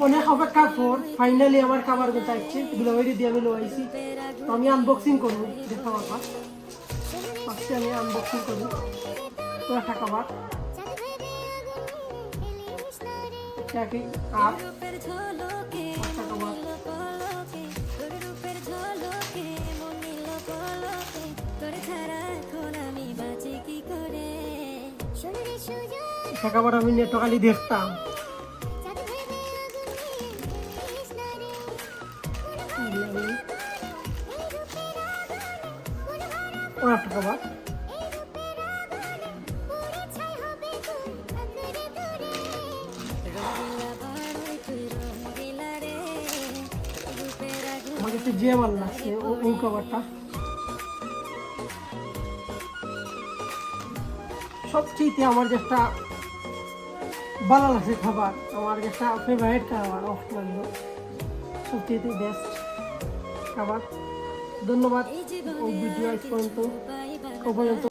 অনেক অপেক্ষার পর ফাইনালি আমার খাবার গোছাচ্ছি, গুলাবাড়ি দিয়ে আমি লোয়াইছি। তো আমি আনবক্সিং করবো দেখতে পারবা। আজকে আমি আনবক্সিং করি পুরো একটা খাবার আর একটা খাবার। খাবার আমি নেটকালি দেখতাম। ও একটা খাবার আমার কাছে যে ভালো লাগছে ওই খাবারটা। সবচেয়ে আমার যেটা ভালো লাগছে খাবার, আমার যেটা ফেভারিট খাবার অফ লাগলো, সবচেয়ে বেস্ট খাবার। ধন্যবাদ। ওই ভিডিও আজ পর্যন্ত